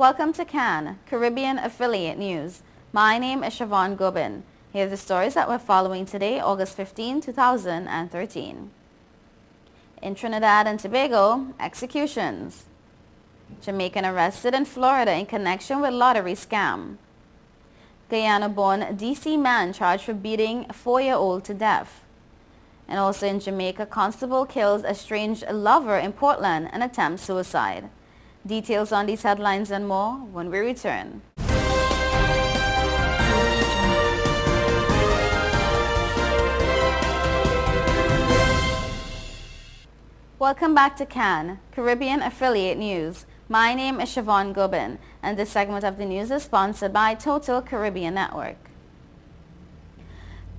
Welcome to CAN, Caribbean Affiliate News. My name is Siobhan Gobin. Here are the stories that we're following today, August 15, 2013. In Trinidad and Tobago, executions. Jamaican arrested in Florida in connection with lottery scam. Guyana-born DC man charged for beating a 4-year-old to death. And also in Jamaica, constable kills estranged lover in Portland and attempts suicide. Details on these headlines and more when we return. Welcome back to CAN, Caribbean Affiliate News. My name is Siobhan Gobin, and this segment of the news is sponsored by Total Caribbean Network.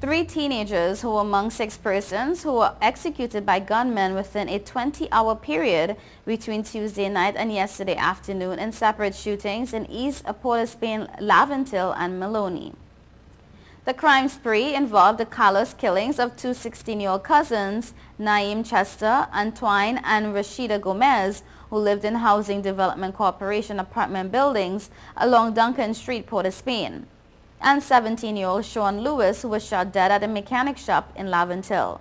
3 teenagers who were among 6 persons who were executed by gunmen within a 20-hour period between Tuesday night and yesterday afternoon in separate shootings in East Port of Spain, Laventille and Maloney. The crime spree involved the callous killings of 2 16-year-old cousins, Naeem Chester, Antoine and Rashida Gomez, who lived in Housing Development Corporation apartment buildings along Duncan Street, Port of Spain, and 17-year-old Sean Lewis, who was shot dead at a mechanic shop in Laventille.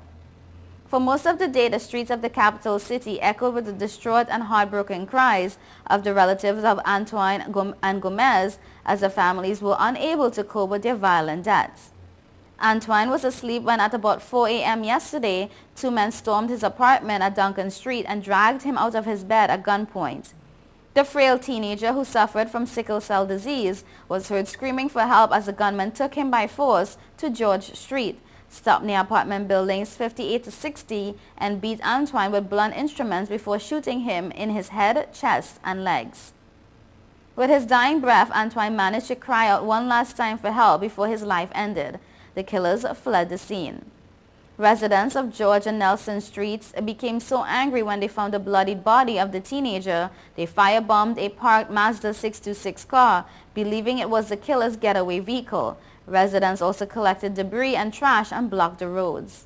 For most of the day, the streets of the capital city echoed with the distraught and heartbroken cries of the relatives of Antoine and Gomez as the families were unable to cope with their violent deaths. Antoine was asleep when at about 4 a.m. yesterday, 2 men stormed his apartment at Duncan Street and dragged him out of his bed at gunpoint. The frail teenager, who suffered from sickle cell disease, was heard screaming for help as the gunman took him by force to George Street, stopped near apartment buildings 58 to 60, and beat Antoine with blunt instruments before shooting him in his head, chest, and legs. With his dying breath, Antoine managed to cry out one last time for help before his life ended. The killers fled the scene. Residents of George and Nelson Streets became so angry when they found the bloodied body of the teenager, they firebombed a parked Mazda 626 car, believing it was the killer's getaway vehicle. Residents also collected debris and trash and blocked the roads.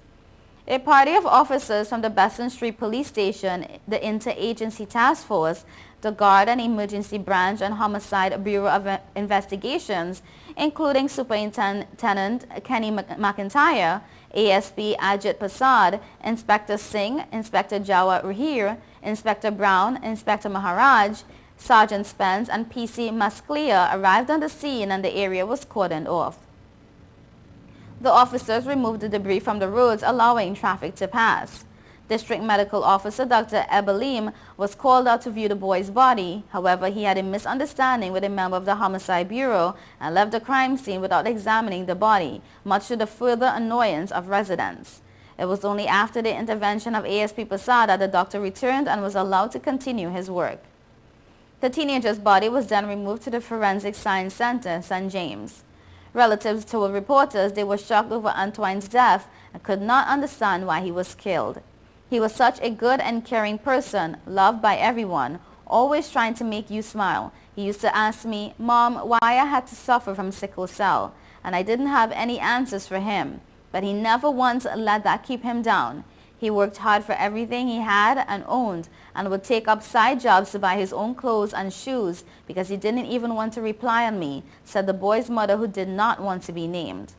A party of officers from the Besson Street Police Station, the Interagency Task Force, the Guard and Emergency Branch and Homicide Bureau of Investigations, including Superintendent Kenny McIntyre, ASP Ajit Prasad, Inspector Singh, Inspector Jawad Rahir, Inspector Brown, Inspector Maharaj, Sergeant Spence, and PC Masclia arrived on the scene and the area was cordoned off. The officers removed the debris from the roads, allowing traffic to pass. District Medical Officer Dr. Ebelim was called out to view the boy's body. However, he had a misunderstanding with a member of the Homicide Bureau and left the crime scene without examining the body, much to the further annoyance of residents. It was only after the intervention of ASP Prasad that the doctor returned and was allowed to continue his work. The teenager's body was then removed to the Forensic Science Center, St. James. Relatives told reporters they were shocked over Antoine's death and could not understand why he was killed. He was such a good and caring person, loved by everyone, always trying to make you smile. He used to ask me, "Mom, why I had to suffer from sickle cell?" And I didn't have any answers for him. But he never once let that keep him down. He worked hard for everything he had and owned and would take up side jobs to buy his own clothes and shoes because he didn't even want to reply on me, said the boy's mother, who did not want to be named.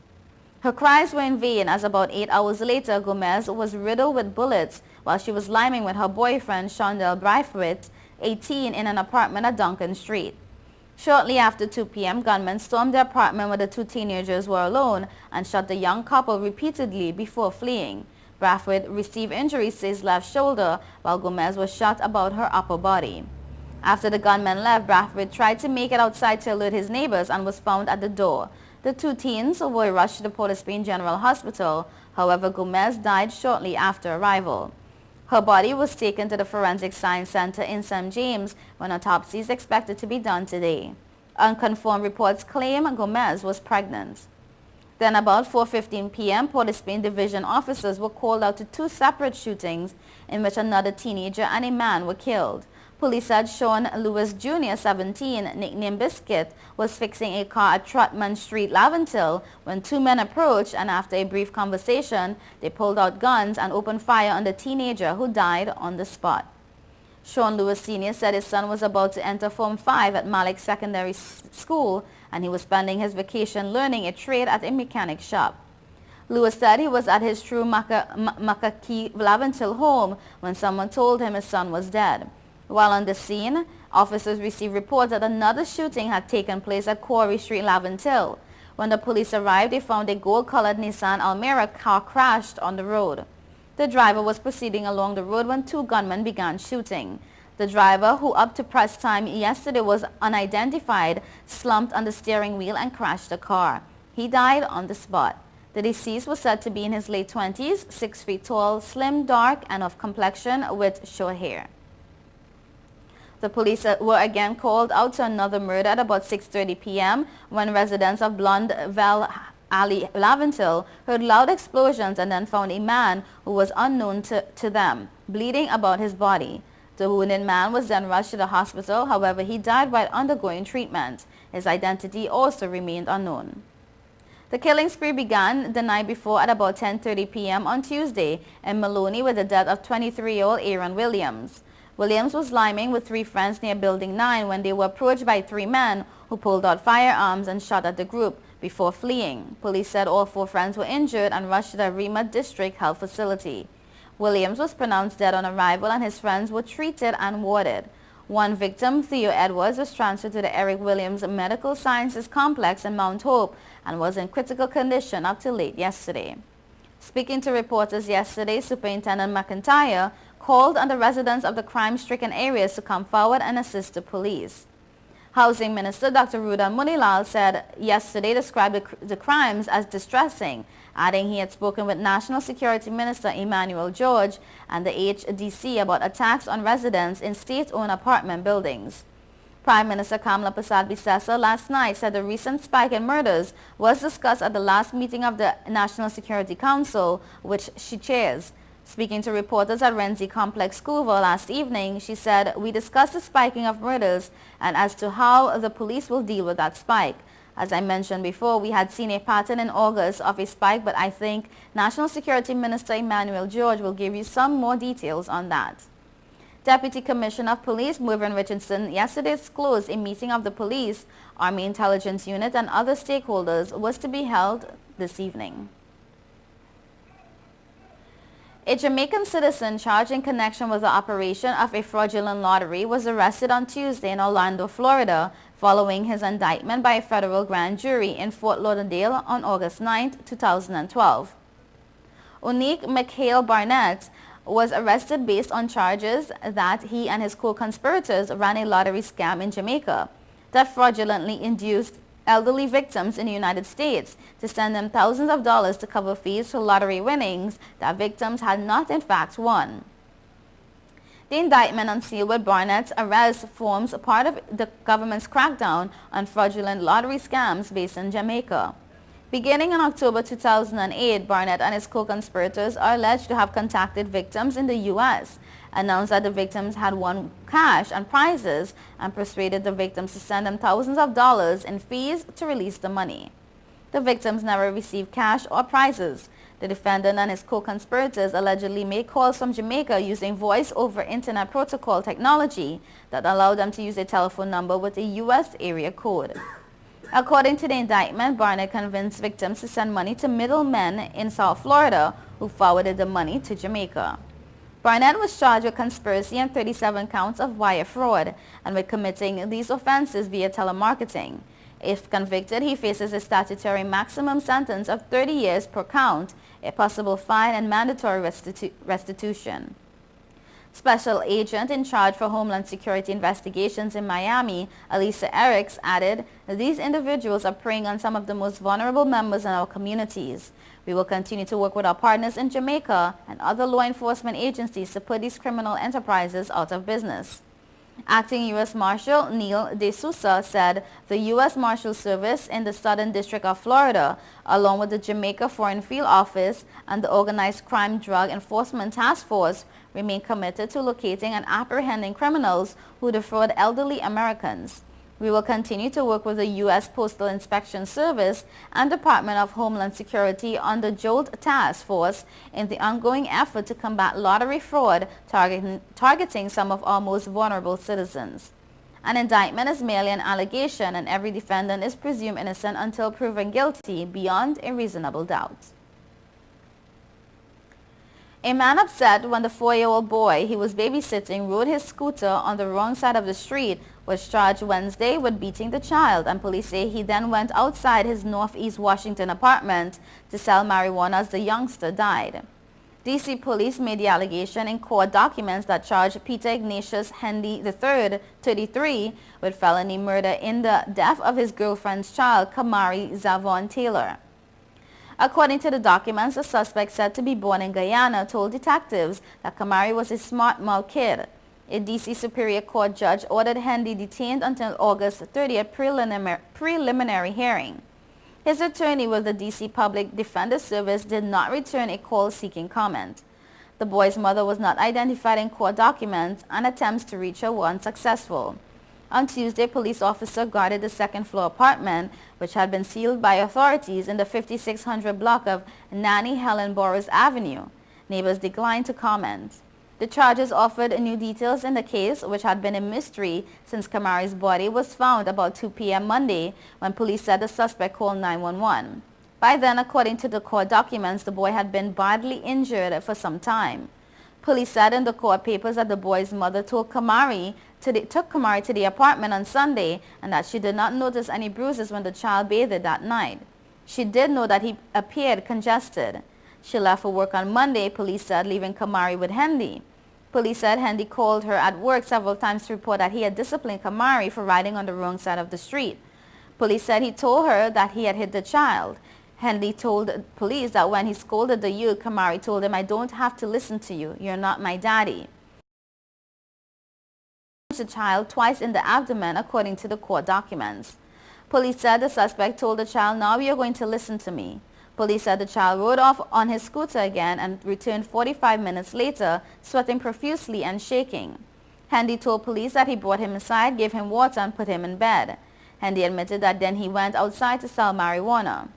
Her cries were in vain as about 8 hours later, Gomez was riddled with bullets while she was liming with her boyfriend, Shondell Braithwaite, 18, in an apartment at Duncan Street. Shortly after 2 p.m., gunmen stormed the apartment where the 2 teenagers were alone and shot the young couple repeatedly before fleeing. Braithwaite received injuries to his left shoulder, while Gomez was shot about her upper body. After the gunmen left, Braithwaite tried to make it outside to alert his neighbors and was found at the door. The 2 teens were rushed to the Port of Spain General Hospital. However, Gomez died shortly after arrival. Her body was taken to the Forensic Science Center in St. James, when autopsy is expected to be done today. Unconfirmed reports claim Gomez was pregnant. Then about 4:15 p.m., Port of Spain Division officers were called out to 2 separate shootings in which another teenager and a man were killed. Police said Sean Lewis Jr., 17, nicknamed Biscuit, was fixing a car at Trotman Street, Laventille, when 2 men approached, and after a brief conversation, they pulled out guns and opened fire on the teenager, who died on the spot. Sean Lewis Sr. said his son was about to enter Form 5 at Malik Secondary School and he was spending his vacation learning a trade at a mechanic shop. Lewis said he was at his true Makaki Laventille home when someone told him his son was dead. While on the scene, officers received reports that another shooting had taken place at Quarry Street, Laventille. When the police arrived, they found a gold-colored Nissan Almera car crashed on the road. The driver was proceeding along the road when two gunmen began shooting. The driver, who up to press time yesterday was unidentified, slumped on the steering wheel and crashed the car. He died on the spot. The deceased was said to be in his late 20s, 6 feet tall, slim, dark, and of complexion with short hair. The police were again called out to another murder at about 6:30 p.m. when residents of Blondeville Alley, Laventille, heard loud explosions and then found a man who was unknown to them, bleeding about his body. The wounded man was then rushed to the hospital. However, he died while undergoing treatment. His identity also remained unknown. The killing spree began the night before at about 10:30 p.m. on Tuesday in Maloney with the death of 23-year-old Aaron Williams. Williams was liming with three friends near Building 9 when they were approached by three men who pulled out firearms and shot at the group before fleeing. Police said all four friends were injured and rushed to the Rima District Health Facility. Williams was pronounced dead on arrival and his friends were treated and warded. One victim, Theo Edwards, was transferred to the Eric Williams Medical Sciences Complex in Mount Hope and was in critical condition up till late yesterday. Speaking to reporters yesterday, Superintendent McIntyre called on the residents of the crime-stricken areas to come forward and assist the police. Housing Minister Dr. Rudhan Munilal said yesterday described the crimes as distressing, adding he had spoken with National Security Minister Emmanuel George and the HDC about attacks on residents in state-owned apartment buildings. Prime Minister Kamla Prasad Bisesa last night said the recent spike in murders was discussed at the last meeting of the National Security Council, which she chairs. Speaking to reporters at Renzi Complex, Schoolville last evening, she said, "We discussed the spiking of murders and as to how the police will deal with that spike. As I mentioned before, we had seen a pattern in August of a spike, but I think National Security Minister Emmanuel George will give you some more details on that." Deputy Commissioner of Police Mervyn Richardson yesterday disclosed a meeting of the police, Army Intelligence Unit and other stakeholders was to be held this evening. A Jamaican citizen charged in connection with the operation of a fraudulent lottery was arrested on Tuesday in Orlando, Florida, following his indictment by a federal grand jury in Fort Lauderdale on August 9, 2012. Unique McHale Barnett was arrested based on charges that he and his co-conspirators ran a lottery scam in Jamaica that fraudulently induced elderly victims in the United States to send them thousands of dollars to cover fees for lottery winnings that victims had not in fact won. The indictment unsealed with Barnett's arrest forms part of the government's crackdown on fraudulent lottery scams based in Jamaica. Beginning in October 2008, Barnett and his co-conspirators are alleged to have contacted victims in the U.S., announced that the victims had won cash and prizes, and persuaded the victims to send them thousands of dollars in fees to release the money. The victims never received cash or prizes. The defendant and his co-conspirators allegedly made calls from Jamaica using voice-over internet protocol technology that allowed them to use a telephone number with a U.S. area code. According to the indictment, Barnett convinced victims to send money to middlemen in South Florida who forwarded the money to Jamaica. Barnett was charged with conspiracy and 37 counts of wire fraud and with committing these offenses via telemarketing. If convicted, he faces a statutory maximum sentence of 30 years per count, a possible fine and mandatory restitution. Special Agent in charge for Homeland Security investigations in Miami, Elisa Eriks, added, "These individuals are preying on some of the most vulnerable members in our communities. We will continue to work with our partners in Jamaica and other law enforcement agencies to put these criminal enterprises out of business." Acting U.S. Marshal Neil De Sousa said the U.S. Marshal Service in the Southern District of Florida, along with the Jamaica Foreign Field Office and the Organized Crime Drug Enforcement Task Force, remain committed to locating and apprehending criminals who defraud elderly Americans. We will continue to work with the U.S. Postal Inspection Service and Department of Homeland Security on the JOLT task force in the ongoing effort to combat lottery fraud targeting some of our most vulnerable citizens. An indictment is merely an allegation, and every defendant is presumed innocent until proven guilty beyond a reasonable doubt. A man upset when the 4-year-old boy he was babysitting rode his scooter on the wrong side of the street was charged Wednesday with beating the child, and police say he then went outside his Northeast Washington apartment to sell marijuana as the youngster died. D.C. police made the allegation in court documents that charged Peter Ignatius Hendy III, 33, with felony murder in the death of his girlfriend's child, Kamari Zavon Taylor. According to the documents, the suspect, said to be born in Guyana, told detectives that Kamari was a smart-mouthed kid. A D.C. Superior Court judge ordered Hendy detained until August 30th preliminary hearing. His attorney with the D.C. Public Defender Service did not return a call seeking comment. The boy's mother was not identified in court documents, and attempts to reach her were unsuccessful. On Tuesday, police officers guarded the second-floor apartment, which had been sealed by authorities in the 5600 block of Nanny Helen Boris Avenue. Neighbors declined to comment. The charges offered new details in the case, which had been a mystery since Kamari's body was found about 2 p.m. Monday, when police said the suspect called 911. By then, according to the court documents, the boy had been badly injured for some time. Police said in the court papers that the boy's mother took Kamari to the apartment on Sunday, and that she did not notice any bruises when the child bathed that night. She did know that he appeared congested. She left for work on Monday, police said, leaving Kamari with Hendy. Police said Hendy called her at work several times to report that he had disciplined Kamari for riding on the wrong side of the street. Police said he told her that he had hit the child. Hendy told police that when he scolded the youth, Kamari told him, "I don't have to listen to you. You're not my daddy." He punched the child twice in the abdomen, according to the court documents. Police said the suspect told the child, "Now you're going to listen to me." Police said the child rode off on his scooter again and returned 45 minutes later, sweating profusely and shaking. Hendy told police that he brought him inside, gave him water, and put him in bed. Hendy admitted that then he went outside to sell marijuana.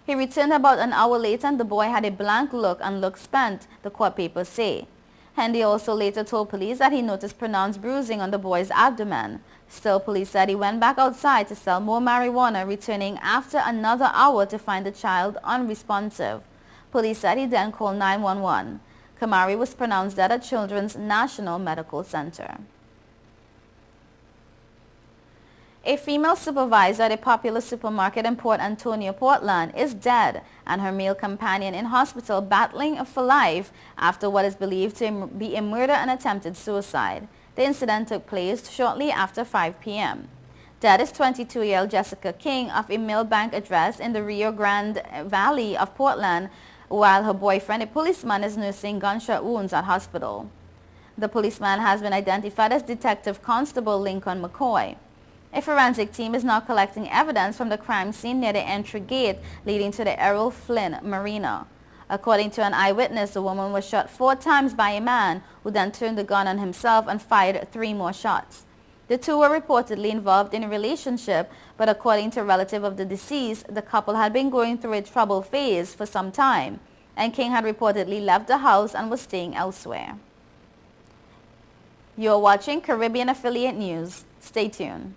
He returned about an hour later, and the boy had a blank look and looked spent, the court papers say. Hendy also later told police that he noticed pronounced bruising on the boy's abdomen. Still, police said he went back outside to sell more marijuana, returning after another hour to find the child unresponsive. Police said he then called 911. Kamari was pronounced dead at Children's National Medical Center. A female supervisor at a popular supermarket in Port Antonio, Portland, is dead, and her male companion in hospital battling for life after what is believed to be a murder and attempted suicide. The incident took place shortly after 5 p.m. Dead is 22-year-old Jessica King of a Millbank address in the Rio Grande Valley of Portland, while her boyfriend, a policeman, is nursing gunshot wounds at hospital. The policeman has been identified as Detective Constable Lincoln McCoy. A forensic team is now collecting evidence from the crime scene near the entry gate leading to the Errol Flynn Marina. According to an eyewitness, the woman was shot 4 times by a man who then turned the gun on himself and fired 3 more shots. The two were reportedly involved in a relationship, but according to a relative of the deceased, the couple had been going through a troubled phase for some time, and King had reportedly left the house and was staying elsewhere. You're watching Caribbean Affiliate News. Stay tuned.